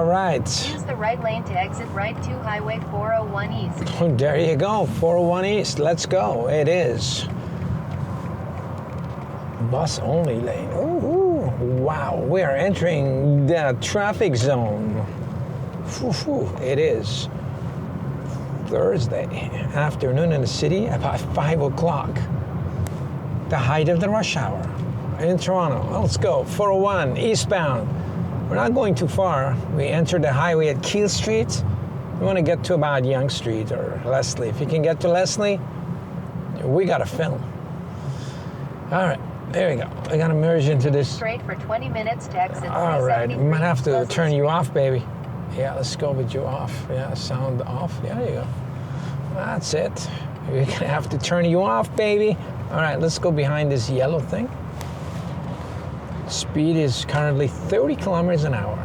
All right. Use the right lane to exit right to Highway 401 East. There you go, 401 East. Let's go. It is. Bus only lane. Ooh, wow. We are entering the traffic zone. It is Thursday afternoon in the city, about 5 o'clock. The height of the rush hour in Toronto. Let's go. 401 eastbound. We're not going too far. We entered the highway at Keele Street. We want to get to about Yonge Street or Leslie. If you can get to Leslie, we got to film. All right, there we go. I got to merge into this. Straight for 20 minutes to exit. All right, we might have to turn you off, baby. Yeah, let's go with you off. Yeah, sound off. Yeah, there you go. That's it. We're gonna have to turn you off, baby. All right, let's go behind this yellow thing. Speed is currently 30 kilometers an hour.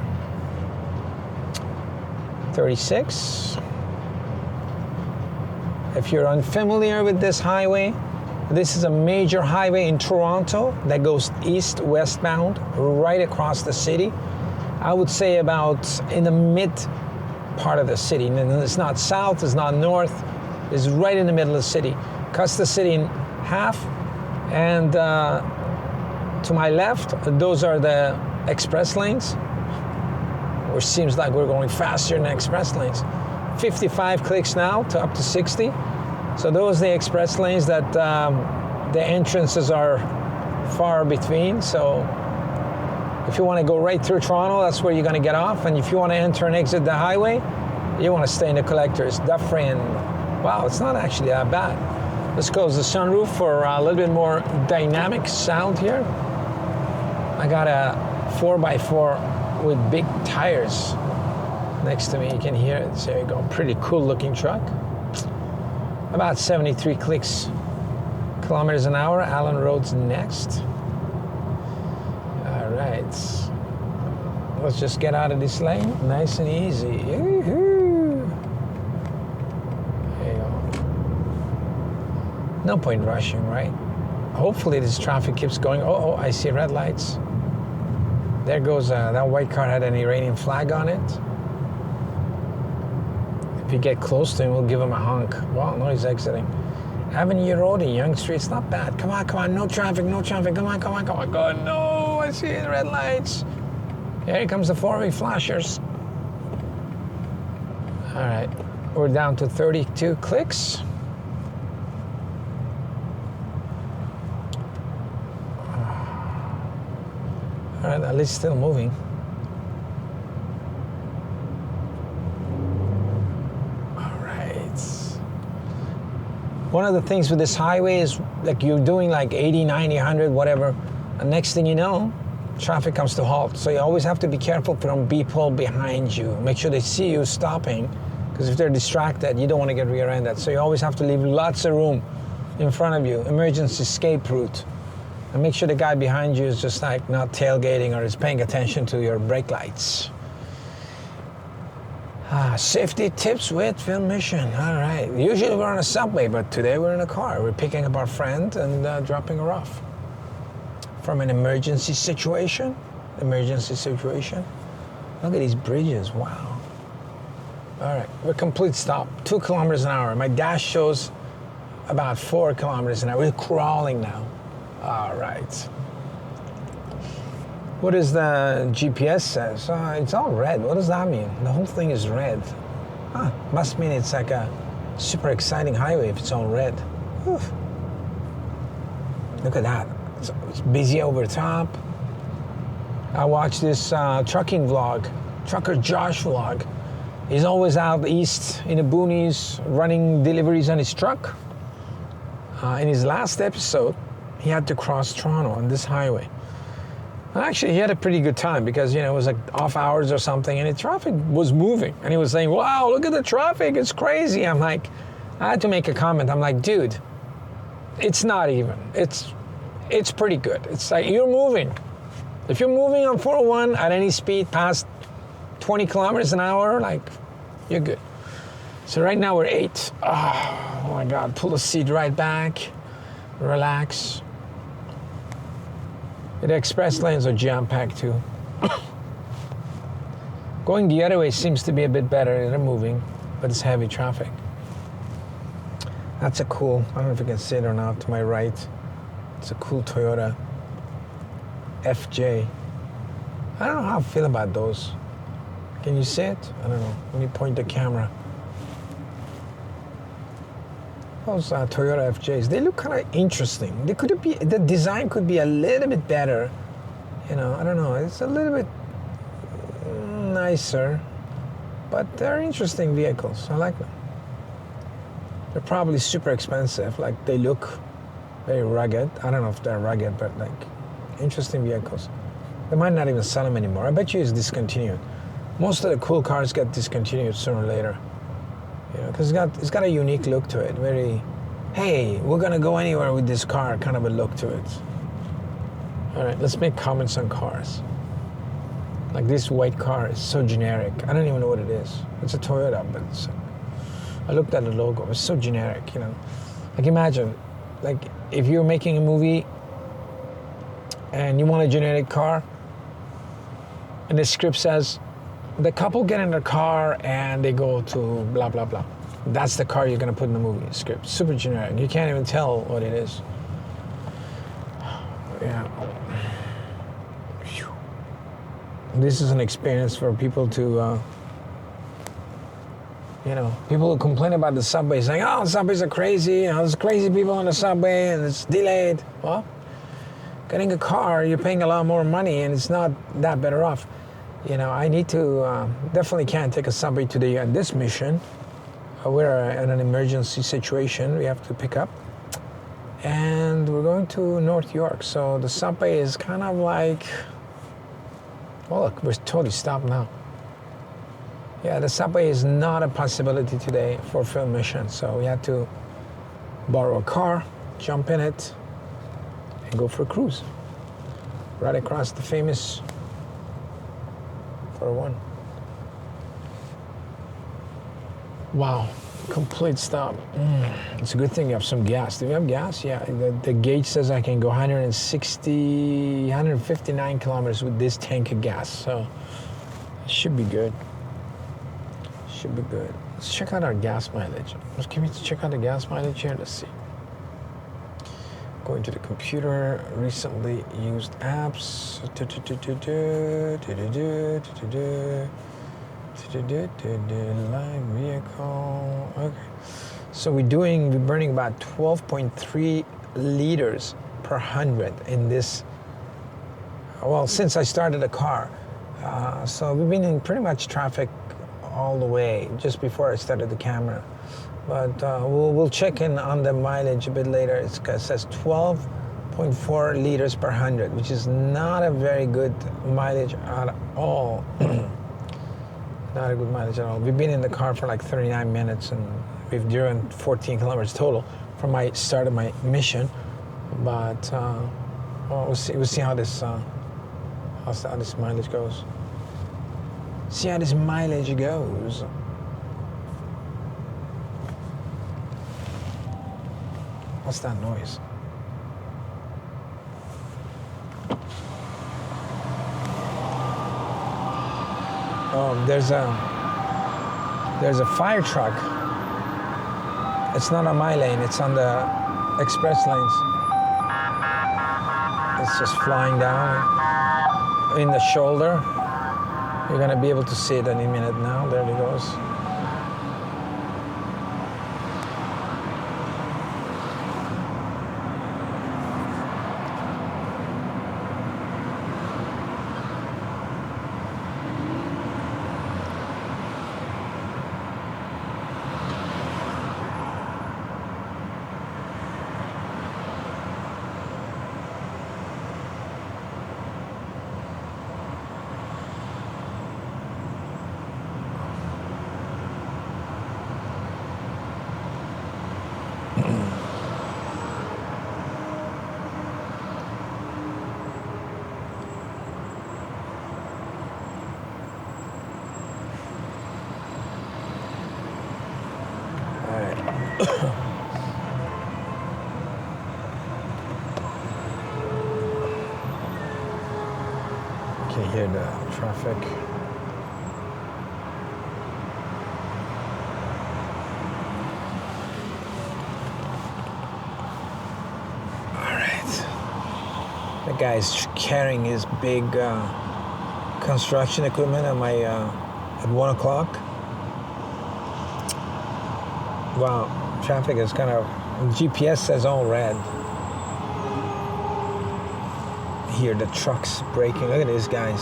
36. If you're unfamiliar with this highway, this is a major highway in Toronto that goes east-westbound right across the city. I would say about in the mid part of the city. And it's not south, it's not north, it's right in the middle of the city. Cuts the city in half, and to my left, those are the express lanes, which seems like we're going faster than express lanes. 55 clicks now to up to 60. So those are the express lanes that the entrances are far between. So if you want to go right through Toronto, that's where you're going to get off. And if you want to enter and exit the highway, you want to stay in the collectors. Dufferin. Wow, it's not actually that bad. Let's close the sunroof for a little bit more dynamic sound here. I got a 4x4 with big tires next to me. You can hear it. There you go. Pretty cool looking truck. About 73 kilometers an hour. Allen Road's next. All right. Let's just get out of this lane. Nice and easy. Yoo-hoo. There you go. No point rushing, right? Hopefully this traffic keeps going. Oh, I see red lights. There goes, that white car had an Iranian flag on it. If you get close to him, we'll give him a honk. Well, no, he's exiting. Avenue Road in Yonge Street, it's not bad. Come on, no traffic. Come on. God, no, I see the red lights. Here comes the four-way flashers. All right, we're down to 32 clicks. All right, at least still moving. All right. One of the things with this highway is like you're doing like 80, 90, 100, whatever. And next thing you know, traffic comes to halt. So you always have to be careful from people behind you. Make sure they see you stopping, because if they're distracted, you don't want to get rear-ended. So you always have to leave lots of room in front of you. Emergency escape route. And make sure the guy behind you is just like not tailgating or is paying attention to your brake lights. Safety tips with Film Mission. All right. Usually we're on a subway, but today we're in a car. We're picking up our friend and dropping her off. From an emergency situation. Look at these bridges. Wow. All right. We're complete stop. 2 kilometers an hour. My dash shows about 4 kilometers an hour. We're crawling now. All right. What does the GPS says? It's all red. What does that mean? The whole thing is red. Must mean it's like a super exciting highway if it's all red. Whew. Look at that. It's busy over top. I watch this trucking vlog, Trucker Josh vlog. He's always out east in the boonies running deliveries on his truck. In his last episode, he had to cross Toronto on this highway. And actually, he had a pretty good time because, it was like off hours or something, and the traffic was moving. And he was saying, wow, look at the traffic, it's crazy. I'm like, I had to make a comment. I'm like, dude, it's not even. It's pretty good. It's like you're moving. If you're moving on 401 at any speed past 20 kilometers an hour, like, you're good. So right now we're 8. Oh my God, pull the seat right back, relax. The express lanes are jam-packed too. Going the other way seems to be a bit better. They're moving, but it's heavy traffic. That's a cool, I don't know if you can see it or not, to my right. It's a cool Toyota FJ. I don't know how I feel about those. Can you see it? I don't know. Let me point the camera. Those Toyota FJs, they look kind of interesting. They could be, the design could be a little bit better. You know, I don't know. It's a little bit nicer, but they're interesting vehicles. I like them. They're probably super expensive. Like, they look very rugged. I don't know if they're rugged, but like interesting vehicles. They might not even sell them anymore. I bet you it's discontinued. Most of the cool cars get discontinued sooner or later. You know, because it's got a unique look to it. Very, hey, we're gonna go anywhere with this car kind of a look to it. All right, let's make comments on cars. Like, this white car is so generic. I don't even know what it is. It's a Toyota, but I looked at the logo. It's so generic, you know. Like, imagine, like, if you're making a movie and you want a generic car, and the script says, the couple get in their car and they go to blah, blah, blah. That's the car you're gonna put in the movie script. Super generic. You can't even tell what it is. Yeah. This is an experience for people to, you know, people who complain about the subway, saying, oh, subways are crazy, you know, there's crazy people on the subway and it's delayed. Well, getting a car, you're paying a lot more money and it's not that better off. You know, I need to, definitely can't take a subway today on this mission. We're in an emergency situation we have to pick up. And we're going to North York, so the subway is kind of like, oh look, we're totally stopped now. Yeah, the subway is not a possibility today for film mission, so we had to borrow a car, jump in it, and go for a cruise. Right across the famous 401. Wow, complete stop. It's a good thing you have some gas. Do you have gas? Yeah, the gauge says I can go 159 kilometers with this tank of gas, so it should be good. Should be good. Let's check out our gas mileage. Can we check out the gas mileage here? Let's see. Going to the computer, recently used apps. Live vehicle. Okay. So we're burning about 12.3 liters per 100 in this, well, since I started the car. So we've been in pretty much traffic all the way, just before I started the camera. But we'll check in on the mileage a bit later. It says 12.4 liters per 100, which is not a very good mileage at all. Not a good mileage at all. We've been in the car for like 39 minutes and we've driven 14 kilometers total from my start of my mission. But well, we'll see how this mileage goes. See how this mileage goes. What's that noise? Oh, there's a fire truck. It's not on my lane, it's on the express lanes. It's just flying down in the shoulder. You're gonna be able to see it any minute now. There it goes. Can hear the traffic. that guy is carrying his big construction equipment at my at 1 o'clock. Wow, traffic is kind of, GPS says all red. Here, the trucks braking. Look at these guys.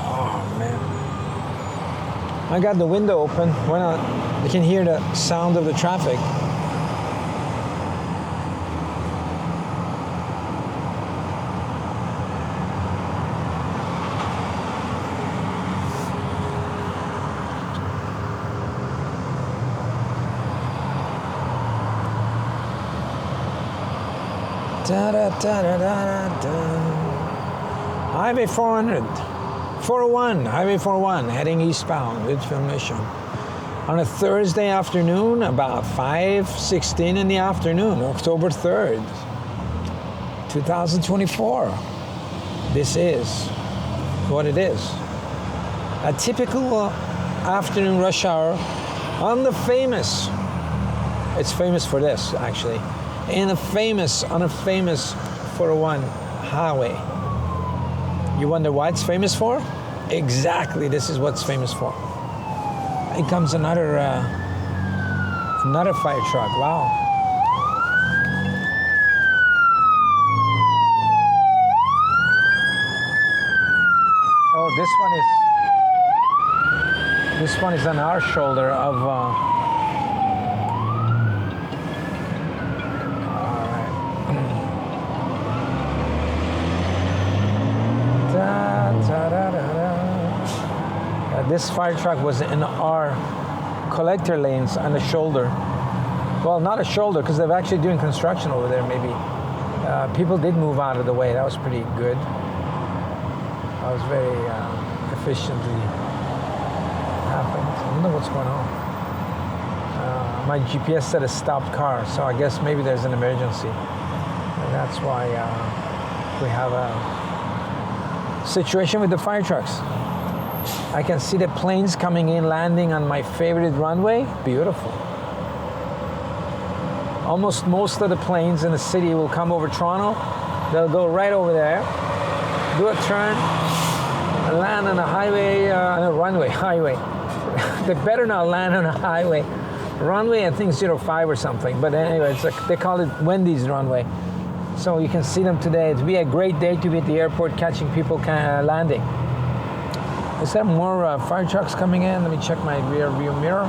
Oh man. I got the window open. Why not? You can hear the sound of the traffic. Da, da, da, da, da, da. Highway 400, 401, Highway 401, heading eastbound with mission. On a Thursday afternoon, about 5:16 in the afternoon, October 3rd, 2024. This is what it is. A typical afternoon rush hour on the famous, it's famous for this actually, on a famous 401 highway. You wonder what it's famous for? Exactly, this is what it's famous for. Here comes another fire truck. Wow. Oh, this one is on our shoulder of. This fire truck was in our collector lanes on the shoulder. Well, not a shoulder, because they're actually doing construction over there, maybe. People did move out of the way. That was pretty good. That was very efficiently happened. I don't know what's going on. My GPS said a stopped car, so I guess maybe there's an emergency. And that's why we have a situation with the fire trucks. I can see the planes coming in, landing on my favorite runway. Beautiful. Almost most of the planes in the city will come over Toronto. They'll go right over there, do a turn, and land on a highway, highway. They better not land on a highway. Runway, I think 05 or something. But anyway, it's like, they call it Wendy's runway. So you can see them today. It'd be a great day to be at the airport catching people landing. Is there more fire trucks coming in? Let me check my rear view mirror.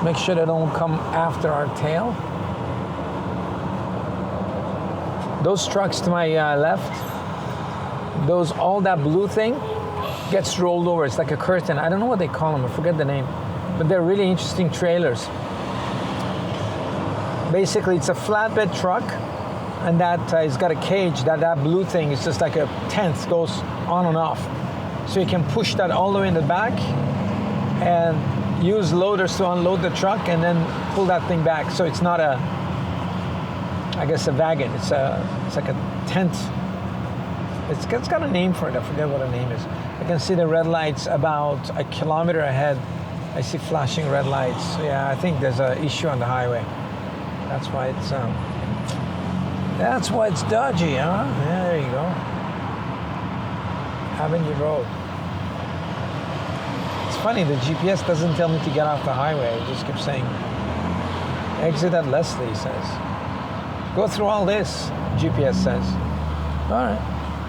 Make sure they don't come after our tail. Those trucks to my left, all that blue thing gets rolled over. It's like a curtain. I don't know what they call them. I forget the name. But they're really interesting trailers. Basically, it's a flatbed truck, and that it's got a cage. That blue thing is just like a tent, goes on and off. So you can push that all the way in the back and use loaders to unload the truck and then pull that thing back. So it's not a wagon. It's like a tent. It's got a name for it. I forget what the name is. I can see the red lights about a kilometer ahead. I see flashing red lights. So yeah, I think there's an issue on the highway. That's why it's dodgy, huh? Yeah, there you go. Avenue Road. It's funny, the GPS doesn't tell me to get off the highway. It just keeps saying, exit at Leslie, it says. Go through all this, GPS says. All right.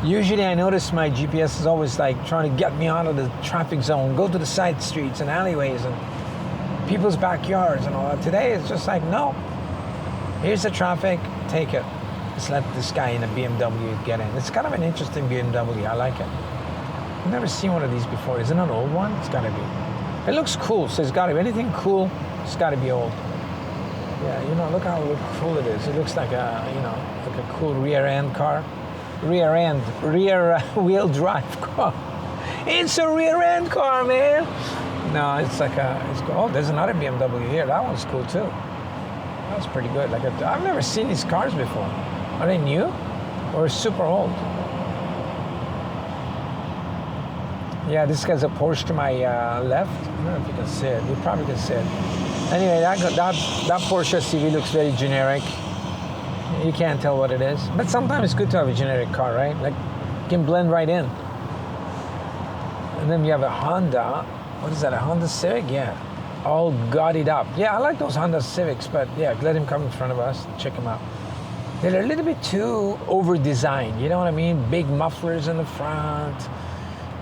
Usually I notice my GPS is always like trying to get me out of the traffic zone, go to the side streets and alleyways and people's backyards and all that. Today it's just like, no. Here's the traffic, take it. Let's let this guy in a BMW get in. It's kind of an interesting BMW. I like it. I've never seen one of these before. Isn't it an old one? It's got to be. It looks cool, so it's got to be. Anything cool, it's got to be old. Yeah, look how cool it is. It looks like a cool rear end car. Rear wheel drive car. It's a rear end car, man. No, it's like oh, there's another BMW here. That one's cool too. That's pretty good. I've never seen these cars before. Are they new or super old? Yeah, this guy's a Porsche to my left. I don't know if you can see it. You probably can see it. Anyway, that Porsche SUV looks very generic. You can't tell what it is. But sometimes it's good to have a generic car, right? Like, you can blend right in. And then you have a Honda. What is that, a Honda Civic? Yeah. All gaudied up. Yeah, I like those Honda Civics, but yeah, let him come in front of us. Check him out. They're a little bit too over-designed. You know what I mean? Big mufflers in the front.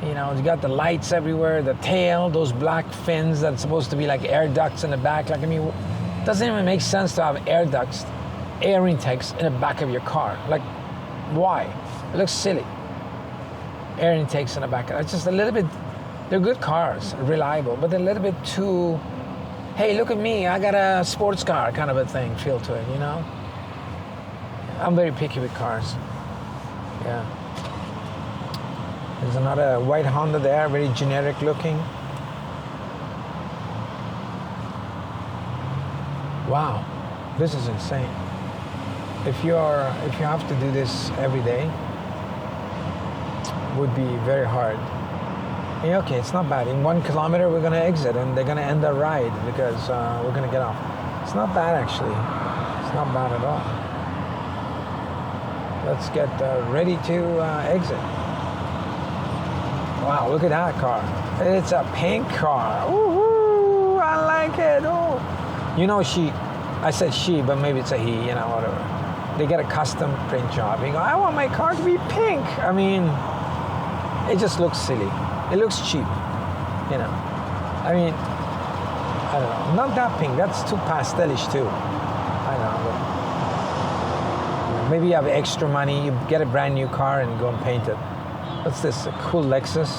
You know, you got the lights everywhere, the tail, those black fins that's supposed to be like air ducts in the back. Like, I mean, it doesn't even make sense to have air ducts, air intakes in the back of your car. Like, why? It looks silly. Air intakes in the back. It's just a little bit, they're good cars, reliable, but they're a little bit too, hey, look at me, I got a sports car kind of a thing, feel to it, you know? I'm very picky with cars. Yeah. There's another white Honda there, very generic looking. Wow, this is insane. If you have to do this every day, would be very hard. Yeah, okay, it's not bad. In 1 kilometer, we're gonna exit, and they're gonna end our ride because we're gonna get off. It's not bad actually. It's not bad at all. Let's get ready to exit. Wow, look at that car. It's a pink car. Woohoo! I like it. Oh, you know, I said she, but maybe it's a he, you know, whatever. They get a custom print job. You go, I want my car to be pink. I mean, it just looks silly. It looks cheap, you know. I mean, I don't know. Not that pink. That's too pastelish too. I don't know. Maybe you have extra money. You get a brand new car and go and paint it. What's this? A cool Lexus.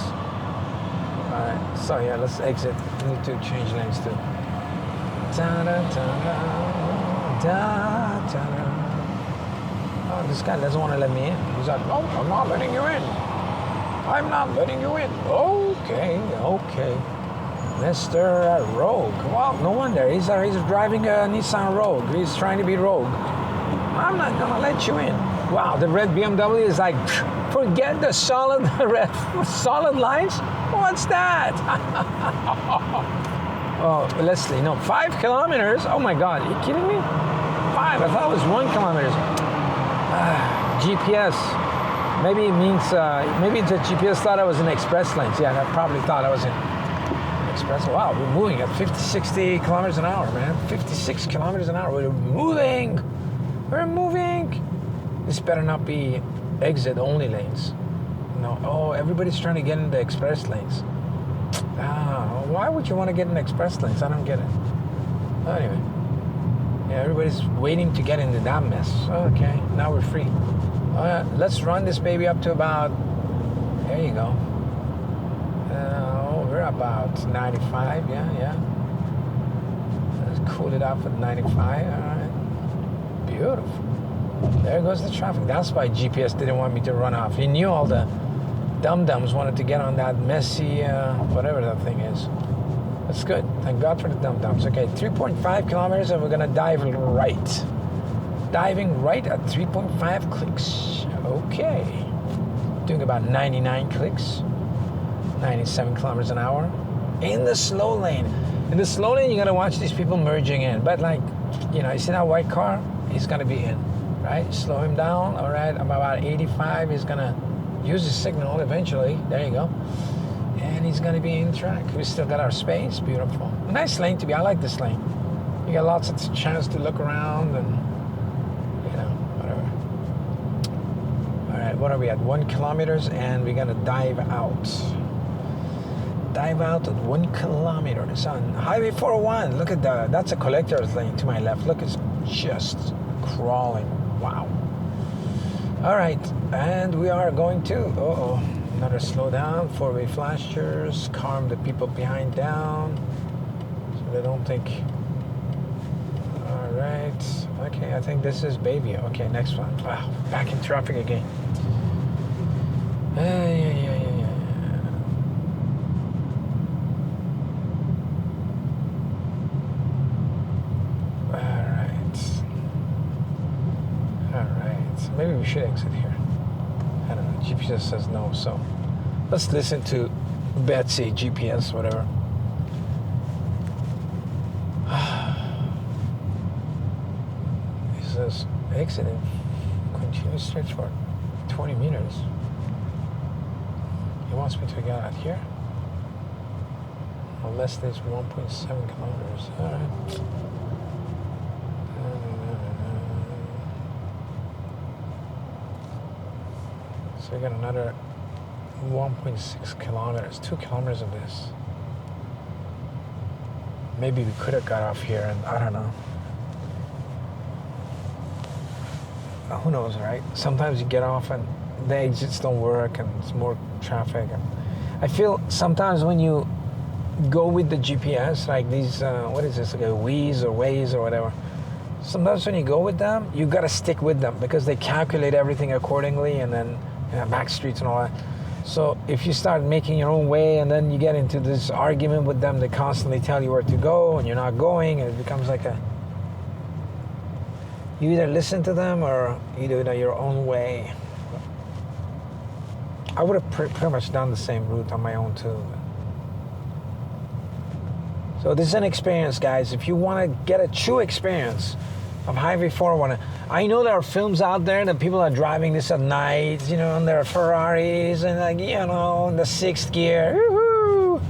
All right. So yeah, let's exit. We need to change lanes too. Oh, this guy doesn't want to let me in. He's like, oh, I'm not letting you in. I'm not letting you in. Okay. Mr. Rogue. Well, no wonder. He's driving a Nissan Rogue. He's trying to be rogue. I'm not going to let you in. Wow, the red BMW is like, forget the solid lines. What's that? Oh, Leslie, no, 5 kilometers? Oh my God, are you kidding me? 5, I thought it was 1 kilometer. GPS. Maybe it means, maybe the GPS thought I was in express lanes. Yeah, I probably thought I was in express. Wow, we're moving at 50, 60 kilometers an hour, man. 56 kilometers an hour. We're moving. We're moving. This better not be exit only lanes. No. Oh, everybody's trying to get into express lanes. Why would you want to get in express lanes? I don't get it. Anyway. Yeah, everybody's waiting to get into that mess. Okay, now we're free. Let's run this baby up to about, there you go. We're about 95, yeah. Let's cool it off at 95, all right. Beautiful. There goes the traffic. That's why GPS didn't want me to run off. He knew all the dum-dums wanted to get on that messy, whatever that thing is. That's good. Thank God for the dum-dums. Okay, 3.5 kilometers and we're gonna dive right. Diving right at 3.5 clicks. Okay. Doing about 99 clicks. 97 kilometers an hour. In the slow lane. In the slow lane, you gotta watch these people merging in. But like, you know, you see that white car? He's gonna be in, right? Slow him down, all right? I'm about 85. He's gonna use his signal eventually. There you go. And he's gonna be in track. We still got our space. Beautiful. Nice lane to be. I like this lane. You got lots of chance to look around and, you know, whatever. All right, what are we at? 1 kilometers and we're gonna dive out. Dive out at 1 kilometer. It's on Highway 401. Look at that. That's a collector's lane to my left. Look, it's just crawling. Wow. All right, and we are going to, another slow down, 4-way flashers, calm the people behind down so they don't think. All right, okay, I think this is baby. Okay, next one. Wow, back in traffic again. Yeah. Maybe we should exit here. I don't know. GPS says no, so let's listen to Betsy, GPS, whatever. It says exit in continue straight for 20 meters. He wants me to get out here. Unless there's 1.7 kilometers. All right. So we got another 1.6 kilometers, 2 kilometers of this. Maybe we could have got off here, and I don't know. Who knows, right? Sometimes you get off and the exits don't work and it's more traffic. And I feel sometimes when you go with the GPS, like these, what is this, like a Waze or whatever. Sometimes when you go with them, you got to stick with them because they calculate everything accordingly, and then back streets and all that. So if you start making your own way and then you get into this argument with them, they constantly tell you where to go and you're not going, and it becomes like you either listen to them or you do it your own way. I would have pretty much done the same route on my own too. So this is an experience, guys. If you want to get a true experience of Highway 401, I know there are films out there that people are driving this at night, on their Ferraris and in the sixth gear, woo-hoo,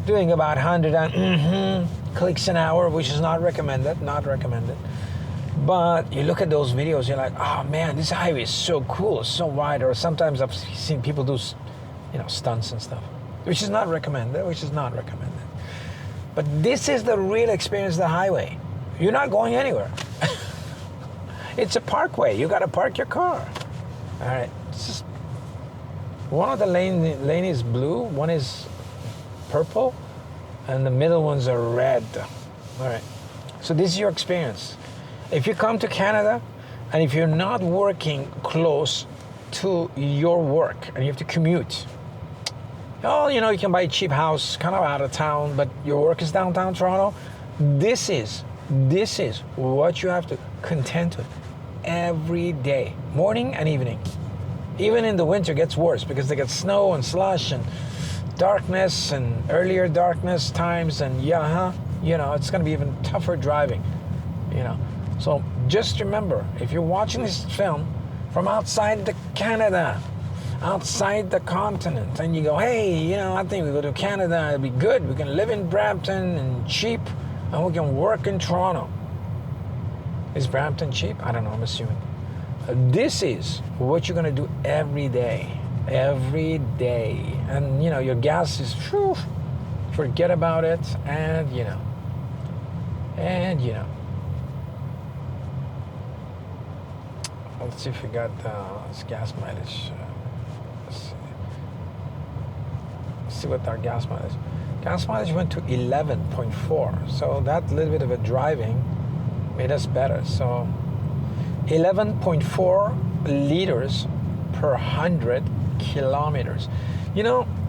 doing about 100 clicks an hour, which is not recommended. But you look at those videos, you're like, oh man, this highway is so cool, it's so wide. Or sometimes I've seen people do, stunts and stuff, which is not recommended. But this is the real experience of the highway. You're not going anywhere. It's a parkway. You got to park your car. All right. One of the lane is blue, one is purple, and the middle ones are red. All right. So this is your experience. If you come to Canada, and if you're not working close to your work, and you have to commute, you can buy a cheap house kind of out of town, but your work is downtown Toronto. This is what you have to contend with every day, morning and evening. Even in the winter, it gets worse because they get snow and slush and darkness and earlier darkness times, and it's going to be even tougher driving. So just remember, if you're watching this film from outside the Canada, outside the continent, and you go, hey, I think we go to Canada, it'll be good. We can live in Brampton and cheap, and we can work in Toronto. Is Brampton cheap? I don't know, I'm assuming. This is what you're going to do every day. And, your gas is, forget about it, and. Let's see if we got this gas mileage. Let's see what our gas mileage. Gas mileage went to 11.4. So that little bit of a driving made us better. So 11.4 liters per 100 kilometers.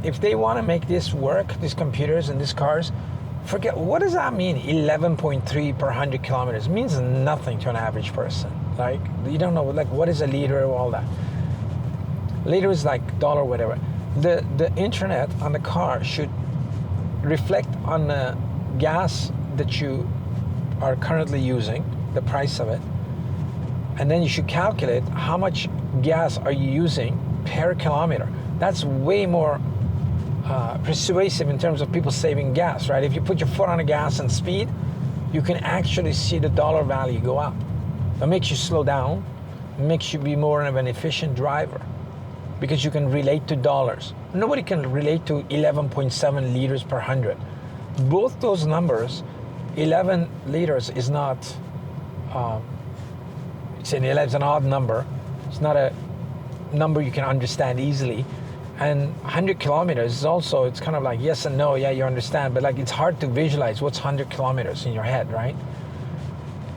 If they want to make this work, these computers and these cars, forget, what does that mean? 11.3 per 100 kilometers. It means nothing to an average person. Like, you don't know, what is a liter or all that. Liter is like dollar, whatever. The internet on the car should reflect on the gas that you are currently using, the price of it, and then you should calculate how much gas are you using per kilometer. That's way more persuasive in terms of people saving gas, right? If you put your foot on the gas and speed, you can actually see the dollar value go up. It makes you slow down, it makes you be more of an efficient driver because you can relate to dollars. Nobody can relate to 11.7 liters per 100. Both those numbers, 11 liters is not, it's an odd number. It's not a number you can understand easily. And 100 kilometers is also, it's kind of like yes and no, yeah, you understand, but it's hard to visualize what's 100 kilometers in your head, right?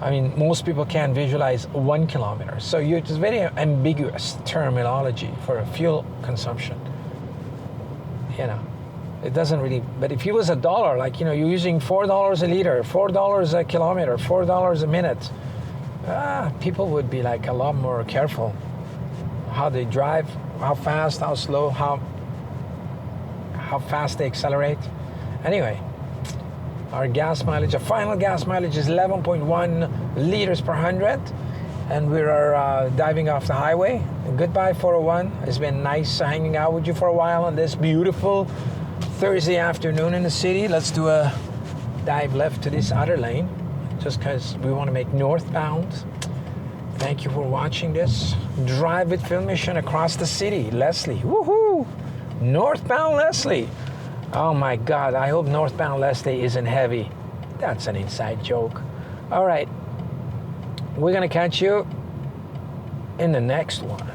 I mean, most people can't visualize 1 kilometer. So it's very ambiguous terminology for fuel consumption. It doesn't really, but if it was a dollar, you're using $4 a liter, $4 a kilometer, $4 a minute, people would be a lot more careful how they drive, how fast, how slow, how fast they accelerate. Anyway, our final gas mileage is 11.1 liters per 100. and we are diving off the highway. Goodbye 401. It's been nice hanging out with you for a while on this beautiful Thursday afternoon in the city. Let's do a dive left to this other lane, just because we want to make northbound. Thank you for watching this Drive with Film mission across the city. Leslie, woohoo! Northbound Leslie. Oh my God, I hope northbound Leslie isn't heavy. That's an inside joke. All right, we're gonna catch you in the next one.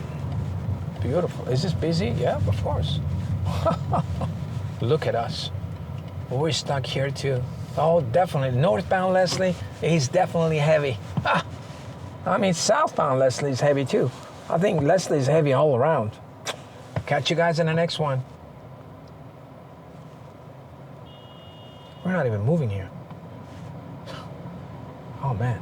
Beautiful. Is this busy? Yeah, of course. Look at us. We're stuck here too. Oh, definitely. Northbound Leslie is definitely heavy. Ah, I mean, southbound Leslie is heavy too. I think Leslie is heavy all around. Catch you guys in the next one. We're not even moving here. Oh man.